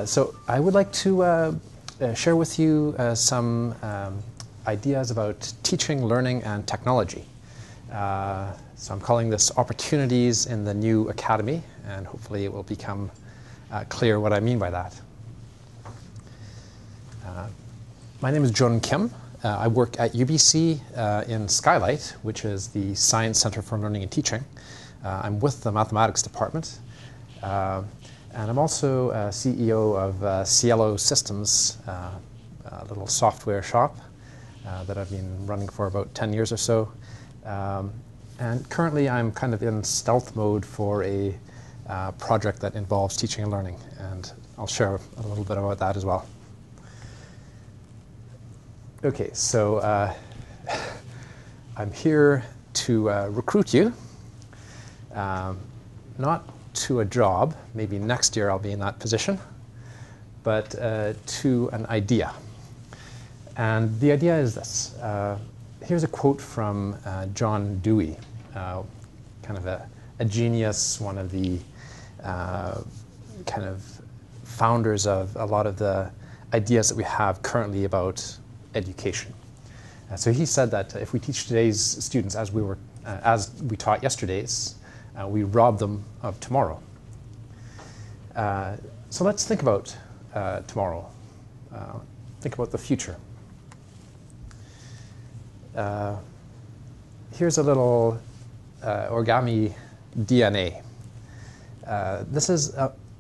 So I would like to share with you some ideas about teaching, learning, and technology. So I'm calling this Opportunities in the New Academy, and hopefully it will become clear what I mean by that. My name is Djun Kim. I work at UBC in Skylight, which is the Science Center for Learning and Teaching. I'm with the mathematics department. And I'm also CEO of Cielo Systems, a little software shop that I've been running for about 10 years or so. And currently I'm kind of in stealth mode for a project that involves teaching and learning, and I'll share a little bit about that as well. Okay, so I'm here to recruit you, not to a job, maybe next year I'll be in that position, but to an idea. And the idea is this. Here's a quote from John Dewey, kind of a genius, one of the kind of founders of a lot of the ideas that we have currently about education. So he said that if we teach today's students as we taught yesterday's, we rob them of tomorrow. So let's think about tomorrow. Think about the future. Here's a little Origami DNA. This is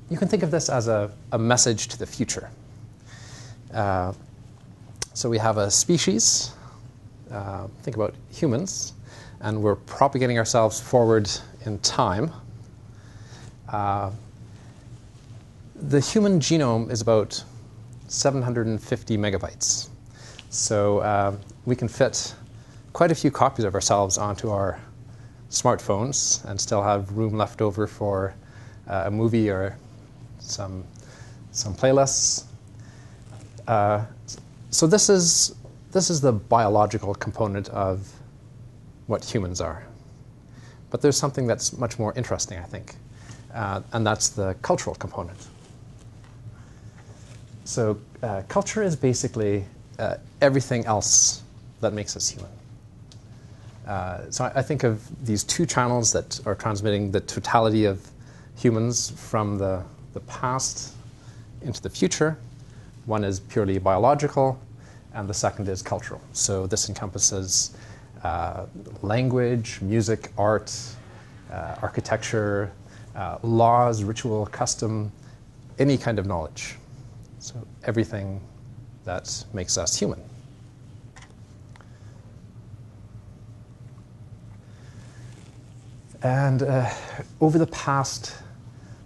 you can think of this as a message to the future. So we have a species, think about humans, and we're propagating ourselves forward in time. The human genome is about 750 megabytes. So we can fit quite a few copies of ourselves onto our smartphones and still have room left over for a movie or some playlists. So this is the biological component of what humans are. But there's something that's much more interesting, I think, and that's the cultural component. So culture is basically everything else that makes us human. So I think of these two channels that are transmitting the totality of humans from the past into the future. One is purely biological, and the second is cultural. So this encompasses language, music, art, architecture, laws, ritual, custom, any kind of knowledge. So everything that makes us human. And over the past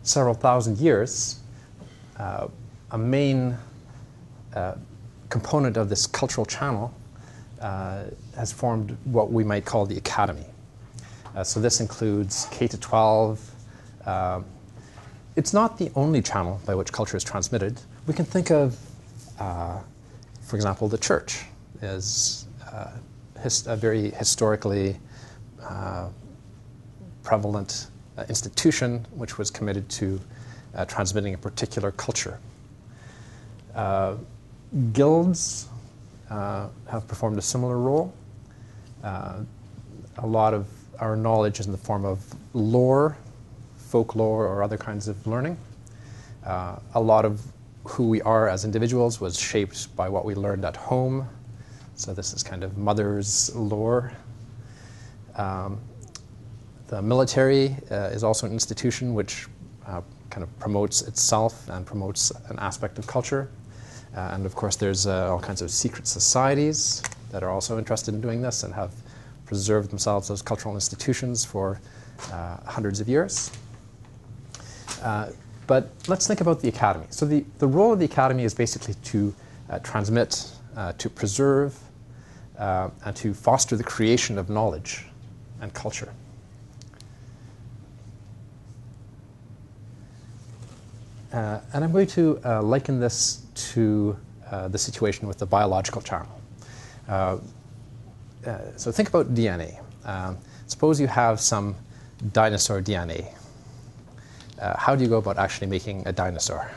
several thousand years, a main component of this cultural channel has formed what we might call the academy. So this includes K-12. It's not the only channel by which culture is transmitted. We can think of, for example, the church is a very historically prevalent institution which was committed to transmitting a particular culture. Guilds have performed a similar role. A lot of our knowledge is in the form of lore, folklore, or other kinds of learning. A lot of who we are as individuals was shaped by what we learned at home. So this is kind of mother's lore. The military is also an institution which kind of promotes itself and promotes an aspect of culture. And of course, there's all kinds of secret societies that are also interested in doing this and have preserved themselves as cultural institutions for hundreds of years. But let's think about the academy. So the role of the academy is basically to transmit, to preserve, and to foster the creation of knowledge and culture. And I'm going to liken this to the situation with the biological channel. So think about DNA. Suppose you have some dinosaur DNA. How do you go about actually making a dinosaur?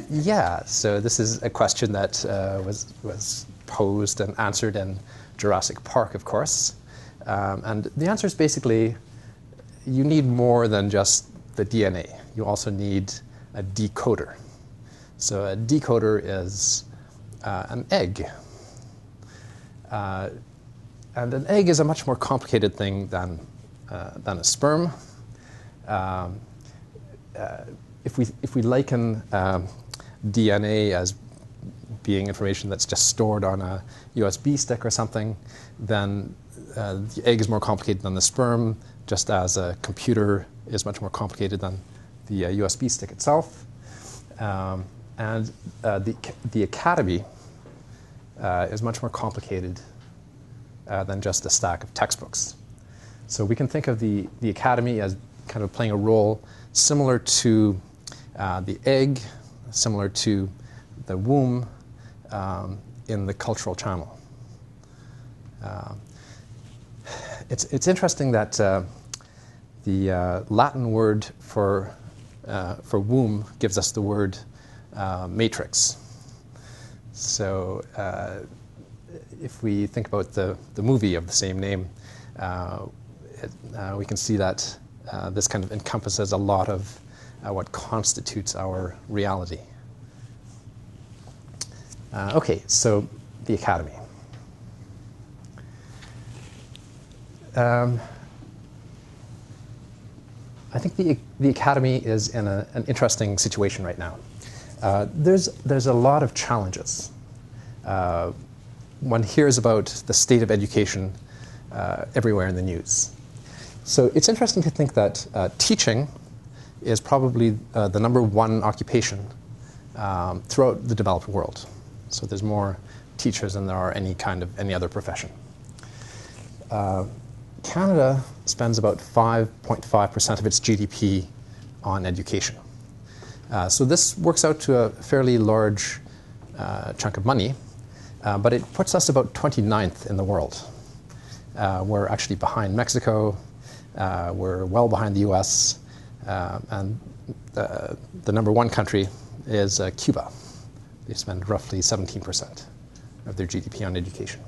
Yeah, so this is a question that was posed and answered in Jurassic Park, of course. And the answer is basically, you need more than just the DNA. You also need a decoder. So a decoder is an egg. And an egg is a much more complicated thing than a sperm. If we liken DNA as being information that's just stored on a USB stick or something, then the egg is more complicated than the sperm, just as a computer is much more complicated than the USB stick itself. And the academy is much more complicated than just a stack of textbooks. So we can think of the academy as kind of playing a role similar to the egg, similar to the womb in the cultural channel. It's interesting that the Latin word for womb gives us the word matrix. So if we think about the movie of the same name, we can see that this kind of encompasses a lot of what constitutes our reality. Okay, so the academy. I think the academy is in an interesting situation right now. There's a lot of challenges. One hears about the state of education everywhere in the news. So it's interesting to think that teaching is probably the #1 occupation throughout the developed world. So there's more teachers than there are any other profession. Canada spends about 5.5% of its GDP on education. So this works out to a fairly large chunk of money, but it puts us about 29th in the world. We're actually behind Mexico, we're well behind the US, and the #1 country is Cuba. They spend roughly 17% of their GDP on education.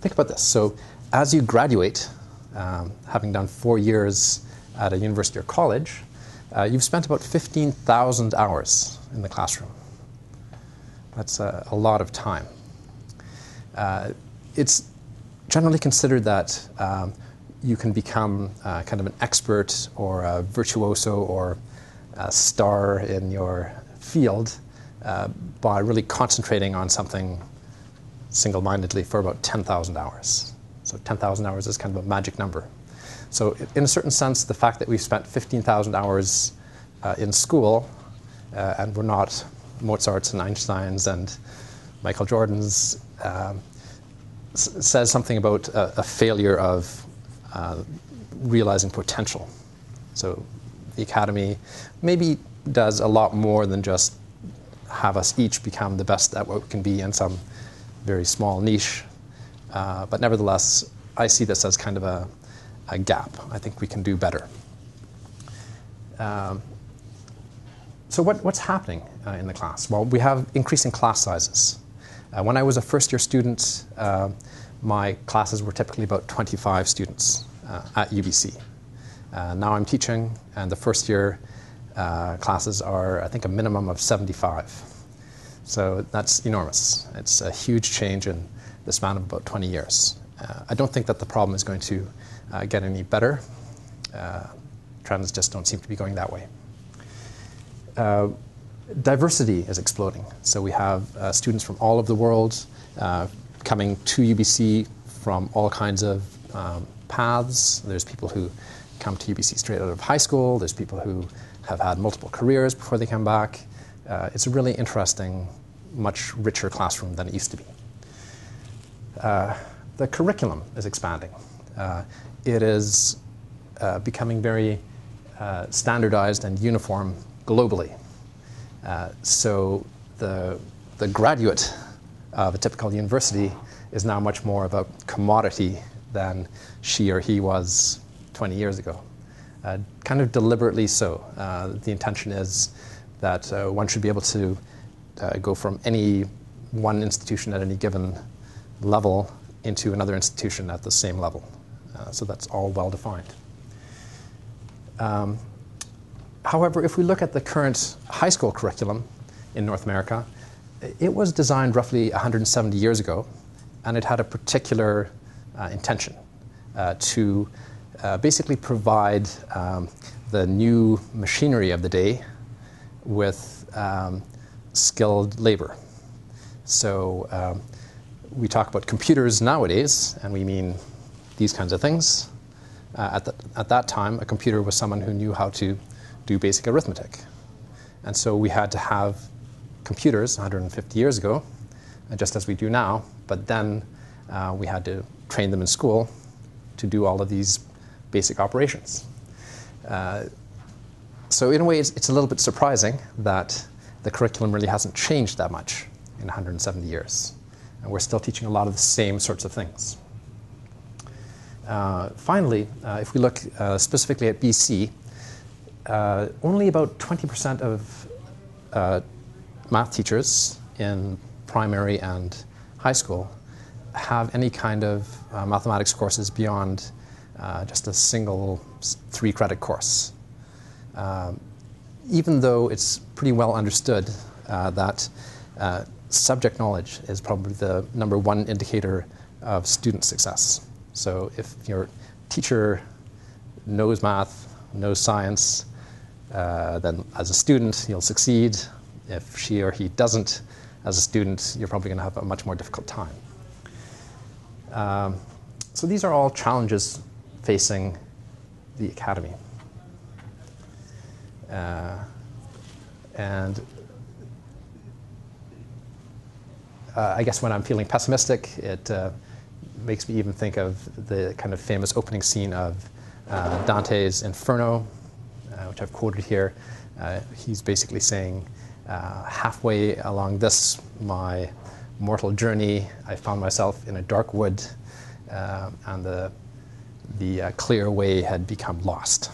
Think about this. So as you graduate, having done 4 years at a university or college, you've spent about 15,000 hours in the classroom. That's a lot of time. It's generally considered that you can become kind of an expert or a virtuoso or a star in your field by really concentrating on something single-mindedly for about 10,000 hours. So 10,000 hours is kind of a magic number. So in a certain sense, the fact that we've spent 15,000 hours in school, and we're not Mozarts and Einsteins and Michael Jordans, says something about a failure of realizing potential. So the academy maybe does a lot more than just have us each become the best at what we can be in some very small niche. But nevertheless, I see this as kind of a gap. I think we can do better. So what's happening in the class? Well, we have increasing class sizes. When I was a first-year student, my classes were typically about 25 students at UBC. Now I'm teaching, and the first-year classes are, I think, a minimum of 75. So that's enormous. It's a huge change in the span of about 20 years. I don't think that the problem is going to get any better. Trends just don't seem to be going that way. Diversity is exploding. So we have students from all over the world coming to UBC from all kinds of paths. There's people who come to UBC straight out of high school. There's people who have had multiple careers before they come back. It's a really interesting, much richer classroom than it used to be. The curriculum is expanding. It is becoming very standardized and uniform globally. So the graduate of a typical university is now much more of a commodity than she or he was 20 years ago. kind of deliberately so. The intention is that one should be able to go from any one institution at any given level into another institution at the same level. So that's all well defined. However, if we look at the current high school curriculum in North America, it was designed roughly 170 years ago, and it had a particular intention to basically provide the new machinery of the day with skilled labor. So we talk about computers nowadays, and we mean these kinds of things. At that time, a computer was someone who knew how to do basic arithmetic. And so we had to have computers 150 years ago, just as we do now, but then we had to train them in school to do all of these basic operations. So in a way, it's a little bit surprising that the curriculum really hasn't changed that much in 170 years. And we're still teaching a lot of the same sorts of things. Finally, if we look specifically at BC, only about 20% of math teachers in primary and high school have any kind of mathematics courses beyond just a single 3-credit course. Even though it's pretty well understood that subject knowledge is probably the #1 indicator of student success. So if your teacher knows math, knows science, then as a student you'll succeed. If she or he doesn't, as a student, you're probably going to have a much more difficult time. So these are all challenges facing the academy. And I guess when I'm feeling pessimistic, it makes me even think of the kind of famous opening scene of Dantes Inferno, which I've quoted here. He's basically saying, halfway along this, my mortal journey, I found myself in a dark wood, and the clear way had become lost.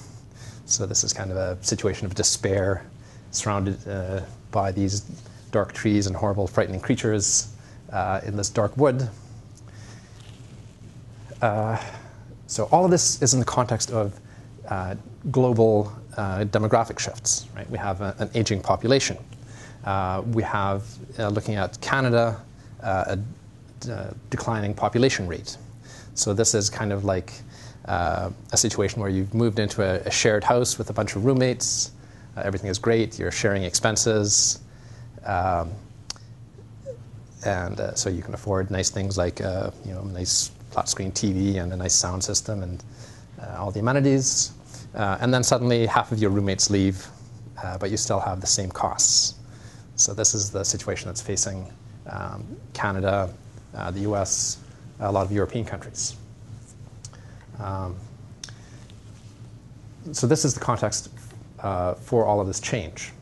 So this is kind of a situation of despair, surrounded by these dark trees and horrible, frightening creatures in this dark wood. So all of this is in the context of global demographic shifts, right? We have an aging population. We have, looking at Canada, a declining population rate. So this is kind of like a situation where you've moved into a shared house with a bunch of roommates. Everything is great. You're sharing expenses. And so you can afford nice things like a nice flat-screen TV and a nice sound system and all the amenities. And then suddenly half of your roommates leave, but you still have the same costs. So this is the situation that's facing Canada, the US, a lot of European countries. So this is the context for all of this change.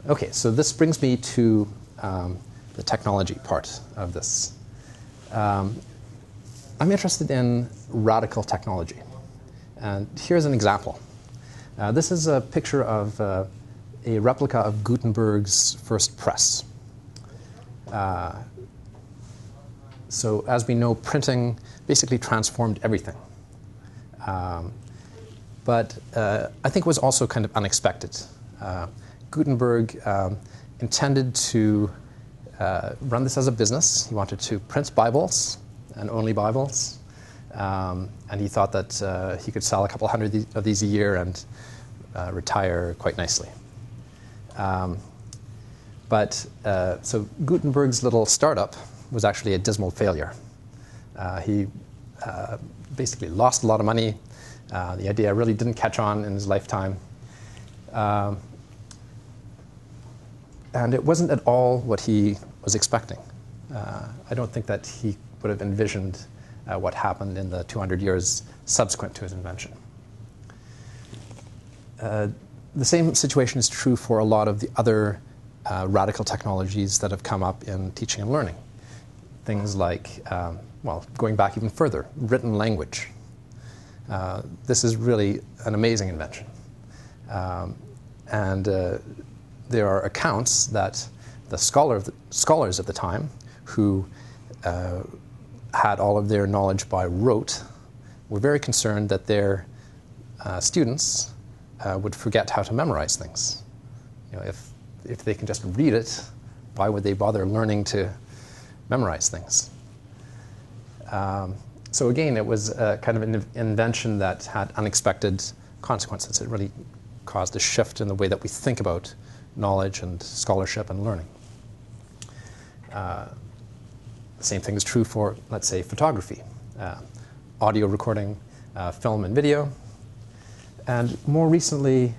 Okay, so this brings me to the technology part of this. I'm interested in radical technology. And here's an example. This is a picture of a replica of Gutenberg's first press. So as we know, printing basically transformed everything. But I think it was also kind of unexpected. Gutenberg intended to run this as a business. He wanted to print Bibles, and only Bibles. And he thought that he could sell a couple hundred of these a year and retire quite nicely. So Gutenberg's little startup was actually a dismal failure. He basically lost a lot of money. The idea really didn't catch on in his lifetime. And it wasn't at all what he was expecting. I don't think that he would have envisioned what happened in the 200 years subsequent to his invention. The same situation is true for a lot of the other radical technologies that have come up in teaching and learning. Things like, going back even further, written language. This is really an amazing invention. And there are accounts that the scholars of the time who had all of their knowledge by rote were very concerned that their students would forget how to memorize things. If they can just read it, why would they bother learning to memorize things? So again, it was kind of an invention that had unexpected consequences. It really caused a shift in the way that we think about knowledge and scholarship and learning. The same thing is true for, let's say, photography, audio recording, film and video, and more recently,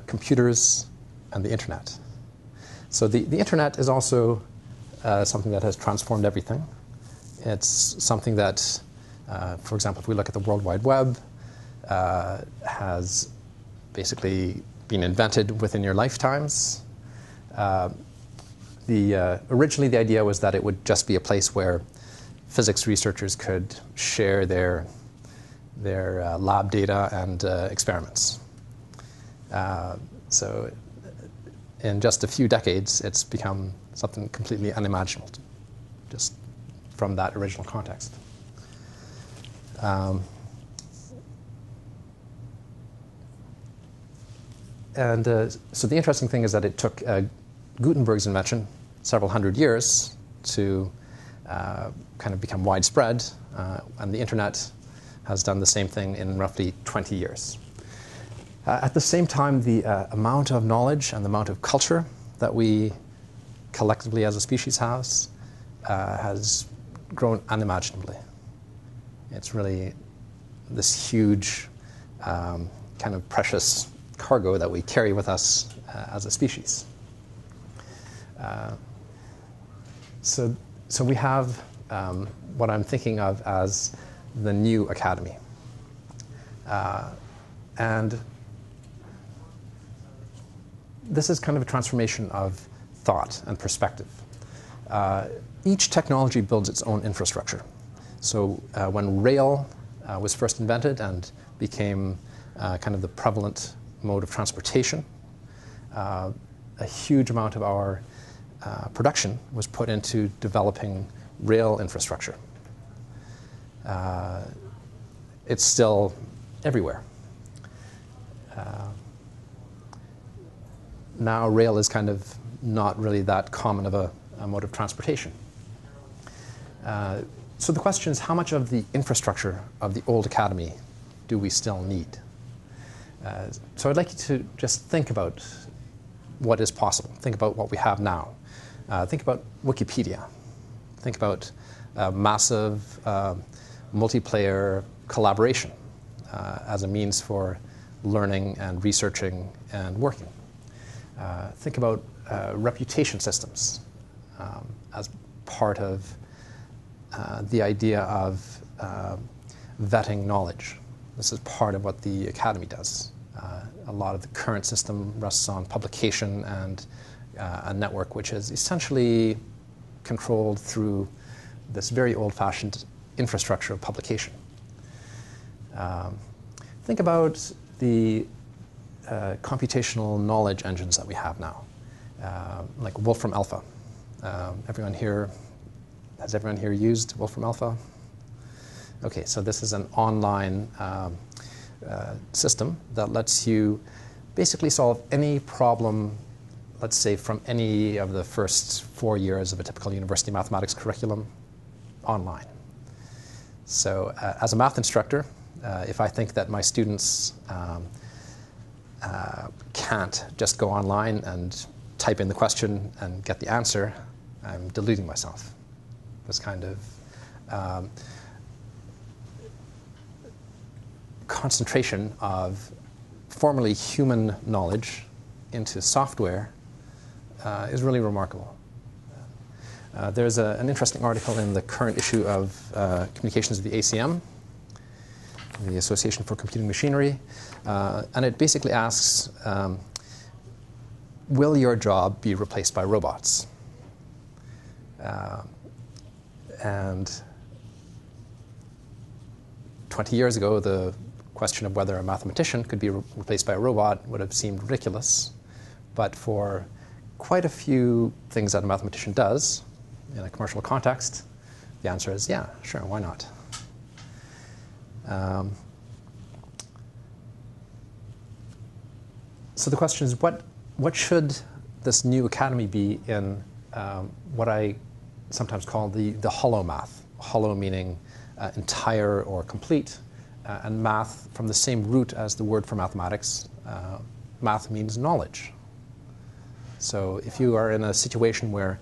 computers and the internet. So the internet is also something that has transformed everything. It's something that, for example, if we look at the World Wide Web, has basically been invented within your lifetimes. Originally, the idea was that it would just be a place where physics researchers could share their lab data and experiments. So in just a few decades, it's become something completely unimaginable, just from that original context. So the interesting thing is that it took Gutenberg's invention several hundred years to kind of become widespread, and the internet has done the same thing in roughly 20 years. At the same time, the amount of knowledge and the amount of culture that we collectively as a species has grown unimaginably. It's really this huge kind of precious cargo that we carry with us as a species. So we have what I'm thinking of as the new academy. And this is kind of a transformation of thought and perspective. Each technology builds its own infrastructure. So when rail was first invented and became kind of the prevalent mode of transportation, a huge amount of our production was put into developing rail infrastructure. It's still everywhere. Now rail is kind of not really that common of a mode of transportation. So the question is, how much of the infrastructure of the old academy do we still need? So I'd like you to just think about what is possible. Think about what we have now. Think about Wikipedia. Think about massive multiplayer collaboration as a means for learning and researching and working. Think about reputation systems as part of the idea of vetting knowledge. This is part of what the academy does. A lot of the current system rests on publication and a network which is essentially controlled through this very old-fashioned infrastructure of publication. Think about the computational knowledge engines that we have now, like Wolfram Alpha. Has everyone here used Wolfram Alpha? Okay, so this is an online system that lets you basically solve any problem, let's say from any of the first 4 years of a typical university mathematics curriculum online. So as a math instructor, if I think that my students can't just go online and type in the question and get the answer, I'm deluding myself. This kind of concentration of formerly human knowledge into software is really remarkable. There's an interesting article in the current issue of Communications of the ACM, the Association for Computing Machinery, and it basically asks, will your job be replaced by robots? And 20 years ago, the question of whether a mathematician could be replaced by a robot would have seemed ridiculous. But for quite a few things that a mathematician does in a commercial context, the answer is, yeah, sure, why not? So the question is, what should this new academy be in what I sometimes call the hollow math? Hollow meaning entire or complete, and math from the same root as the word for mathematics. Math means knowledge. So if you are in a situation where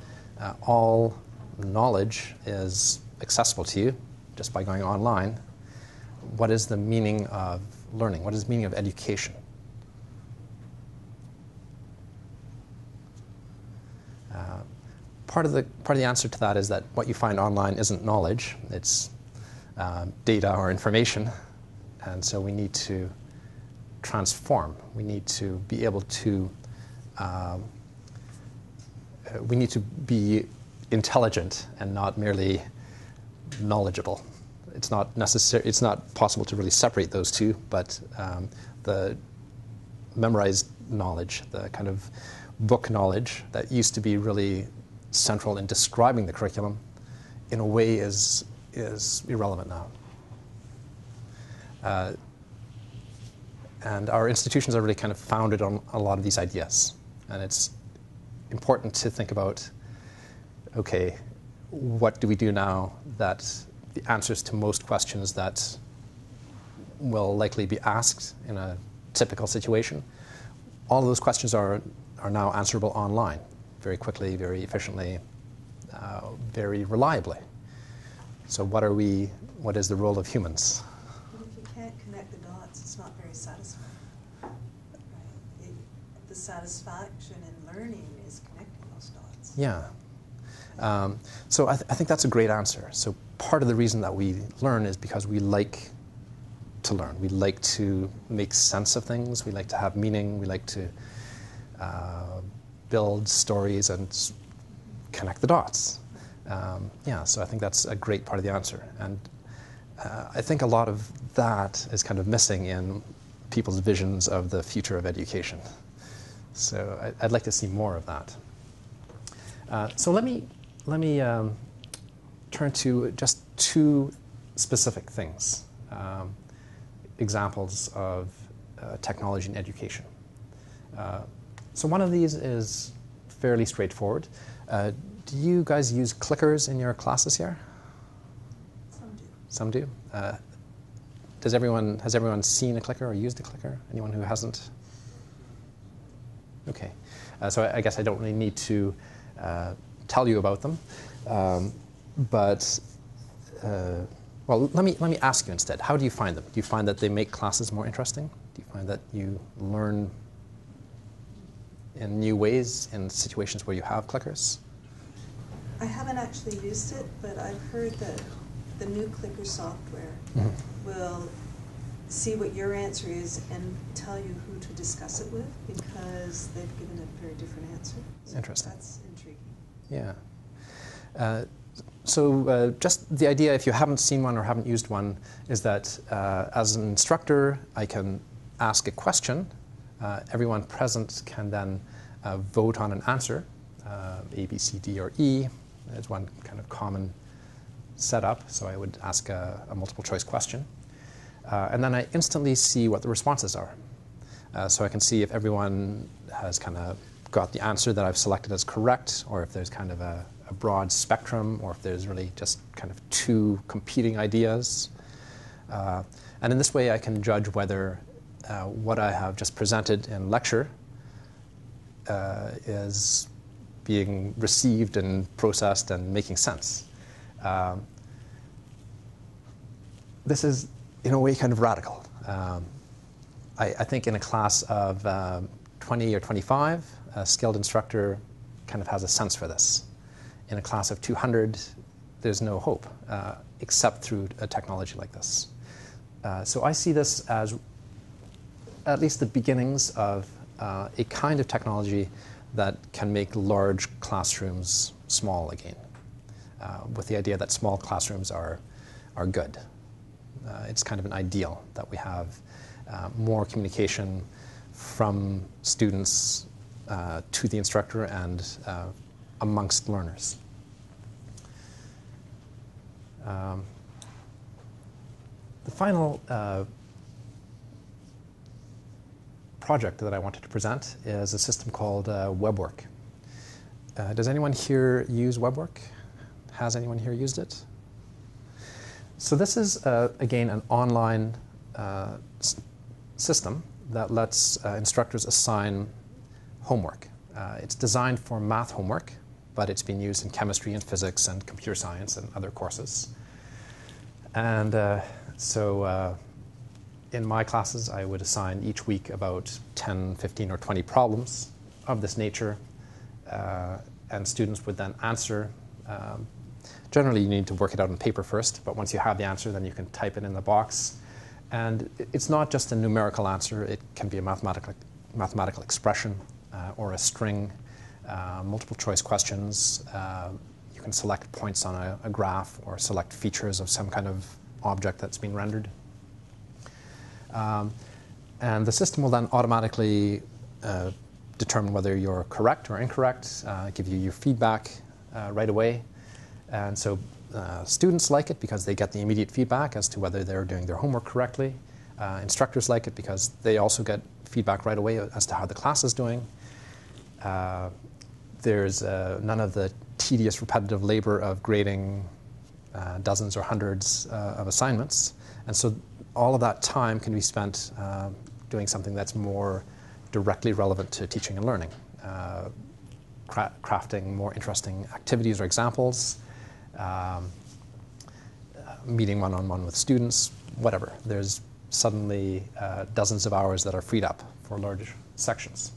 all knowledge is accessible to you just by going online, what is the meaning of learning? What is the meaning of education? Part of the answer to that is that what you find online isn't knowledge, it's data or information, and so we need to transform. We need to be able to be intelligent and not merely knowledgeable. It's not necessary. It's not possible to really separate those two, but the memorized knowledge, the kind of book knowledge that used to be really central in describing the curriculum, in a way is irrelevant now. And our institutions are really kind of founded on a lot of these ideas. And it's important to think about, okay, what do we do now that the answers to most questions that will likely be asked in a typical situation, all of those questions are now answerable online, very quickly, very efficiently, very reliably. So what is the role of humans? But if you can't connect the dots, it's not very satisfying. Right? The satisfaction in learning is connecting those dots. Yeah. So I think that's a great answer. So part of the reason that we learn is because we like to learn. We like to make sense of things. We like to have meaning. We like to build stories and connect the dots. Yeah, so I think that's a great part of the answer. And I think a lot of that is kind of missing in people's visions of the future of education. So I'd like to see more of that. So let me turn to just two specific things, examples of technology in education. So one of these is fairly straightforward. Do you guys use clickers in your classes here? Some do. Some do? Has everyone seen a clicker or used a clicker? Anyone who hasn't? Okay. So I guess I don't really need to tell you about them. But let me ask you instead. How do you find them? Do you find that they make classes more interesting? Do you find that you learn in new ways in situations where you have clickers? I haven't actually used it, but I've heard that the new clicker software will see what your answer is and tell you who to discuss it with, because they've given a very different answer. So interesting. That's intriguing. Yeah. So just the idea, if you haven't seen one or haven't used one, is that as an instructor, I can ask a question. Everyone present can then vote on an answer, A, B, C, D, or E. There's one kind of common setup, so I would ask a multiple choice question. And then I instantly see what the responses are. So I can see if everyone has kind of got the answer that I've selected as correct, or if there's kind of a broad spectrum, or if there's really just kind of two competing ideas. And in this way I can judge whether what I have just presented in lecture is being received and processed and making sense. This is, in a way, kind of radical. I think in a class of 20 or 25, a skilled instructor kind of has a sense for this. In a class of 200, there's no hope, except through a technology like this. So I see this as at least the beginnings of a kind of technology that can make large classrooms small again, with the idea that small classrooms are good. It's kind of an ideal that we have more communication from students to the instructor and amongst learners. The final project that I wanted to present is a system called Webwork. Does anyone here use Webwork? Has anyone here used it? So this is, again, an online system that lets instructors assign homework. It's designed for math homework, but it's been used in chemistry and physics and computer science and other courses. And in my classes, I would assign each week about 10, 15, or 20 problems of this nature, and students would then answer. Generally, you need to work it out on paper first, but once you have the answer, then you can type it in the box. And it's not just a numerical answer. It can be a mathematical expression or a string, multiple choice questions. You can select points on a graph or select features of some kind of object that's been rendered. And the system will then automatically determine whether you're correct or incorrect, give you your feedback right away. And so students like it because they get the immediate feedback as to whether they're doing their homework correctly. Instructors like it because they also get feedback right away as to how the class is doing. There's none of the tedious, repetitive labor of grading dozens or hundreds of assignments. And so all of that time can be spent doing something that's more directly relevant to teaching and learning, crafting more interesting activities or examples, meeting one-on-one with students, whatever. There's suddenly dozens of hours that are freed up for large sections.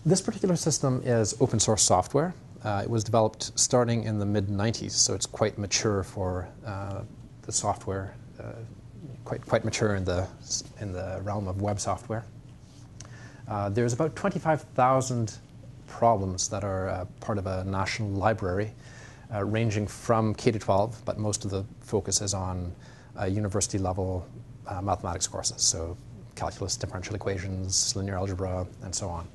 This particular system is open source software. It was developed starting in the mid-90s, so it's quite mature for the software, quite mature in the realm of web software. There's about 25,000 problems that are part of a national library, ranging from K-12, but most of the focus is on university-level mathematics courses, so calculus, differential equations, linear algebra, and so on.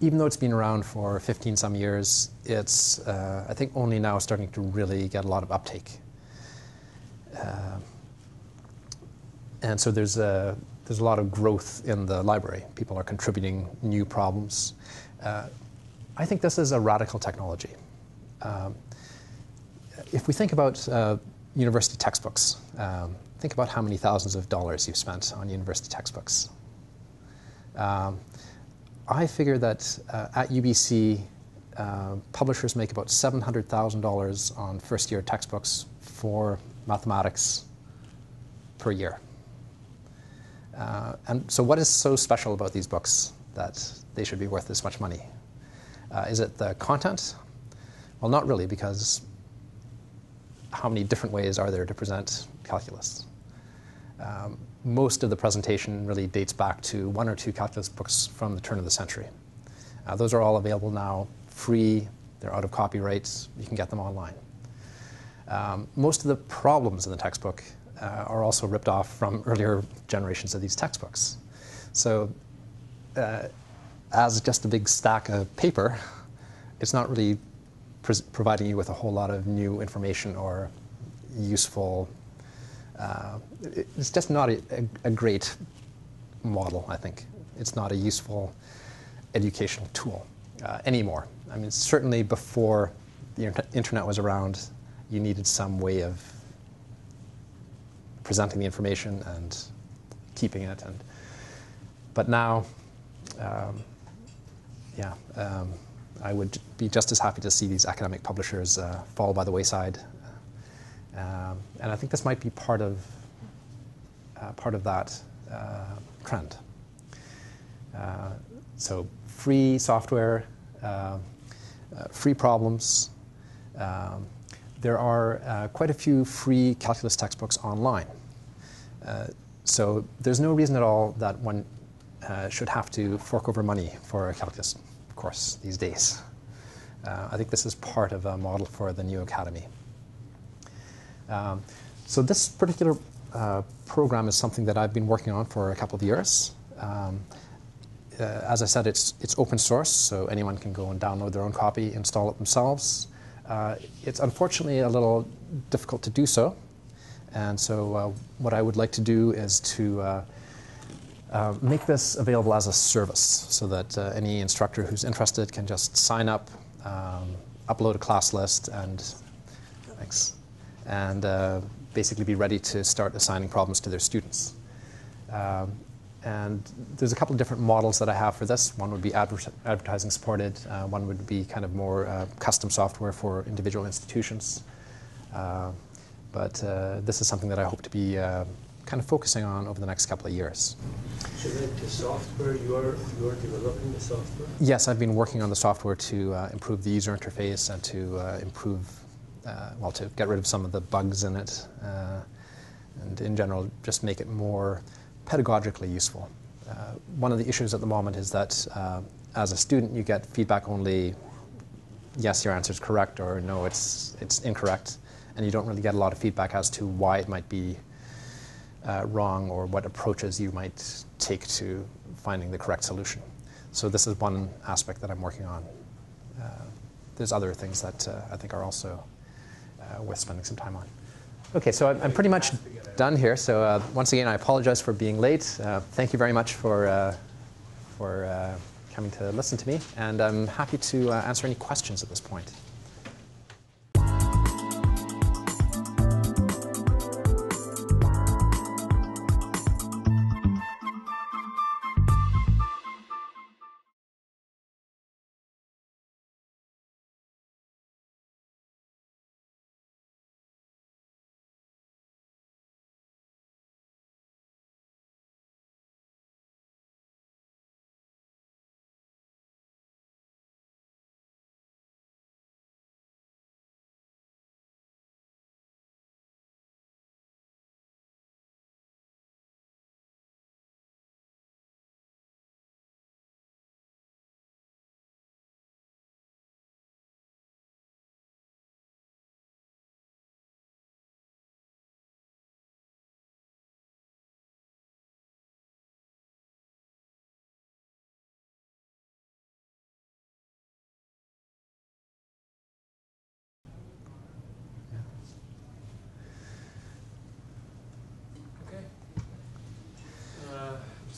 Even though it's been around for 15-some years, it's, I think, only now starting to really get a lot of uptake. And so there's a lot of growth in the library. People are contributing new problems. I think this is a radical technology. If we think about university textbooks, think about how many thousands of dollars you've spent on university textbooks. I figure that at UBC, publishers make about $700,000 on first-year textbooks for mathematics per year. And so what is so special about these books that they should be worth this much money? Is it the content? Well, not really, because how many different ways are there to present calculus? Most of the presentation really dates back to one or two calculus books from the turn of the century. Those are all available now, free. They're out of copyright. You can get them online. Most of the problems in the textbook are also ripped off from earlier generations of these textbooks. So as just a big stack of paper, it's not really providing you with a whole lot of new information or useful. It's just not a great model, I think. It's not a useful educational tool anymore. I mean, certainly before the internet was around, you needed some way of presenting the information and keeping it. But now, I would be just as happy to see these academic publishers fall by the wayside. And I think this might be part of that trend. So free software, free problems. There are quite a few free calculus textbooks online. So there's no reason at all that one should have to fork over money for a calculus course these days. I think this is part of a model for the new academy. So this particular program is something that I've been working on for a couple of years. As I said, it's open source, so anyone can go and download their own copy, install it themselves. It's unfortunately a little difficult to do so, and so what I would like to do is to make this available as a service, so that any instructor who's interested can just sign up, upload a class list, and basically be ready to start assigning problems to their students. And there's a couple of different models that I have for this. One would be advertising supported. One would be kind of more custom software for individual institutions. But this is something that I hope to be kind of focusing on over the next couple of years. So then the software, you're developing the software? Yes, I've been working on the software to improve the user interface and to improve, well, to get rid of some of the bugs in it. And in general, just make it more pedagogically useful. One of the issues at the moment is that as a student you get feedback only, yes, your answer is correct, or no, it's incorrect, and you don't really get a lot of feedback as to why it might be wrong or what approaches you might take to finding the correct solution. So this is one aspect that I'm working on. There's other things that I think are also worth spending some time on. Okay, so I'm pretty much done here. So once again, I apologize for being late. Thank you very much for coming to listen to me, and I'm happy to answer any questions at this point.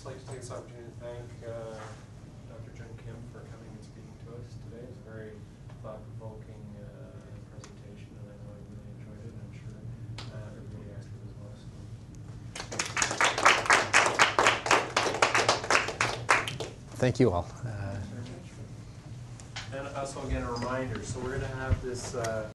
I'd like to take this opportunity to thank Dr. Djun Kim for coming and speaking to us today. It was a very thought-provoking presentation, and I know I really enjoyed it, and I'm sure everybody else did as well. So. Thank you all. And also, again, a reminder, so we're going to have this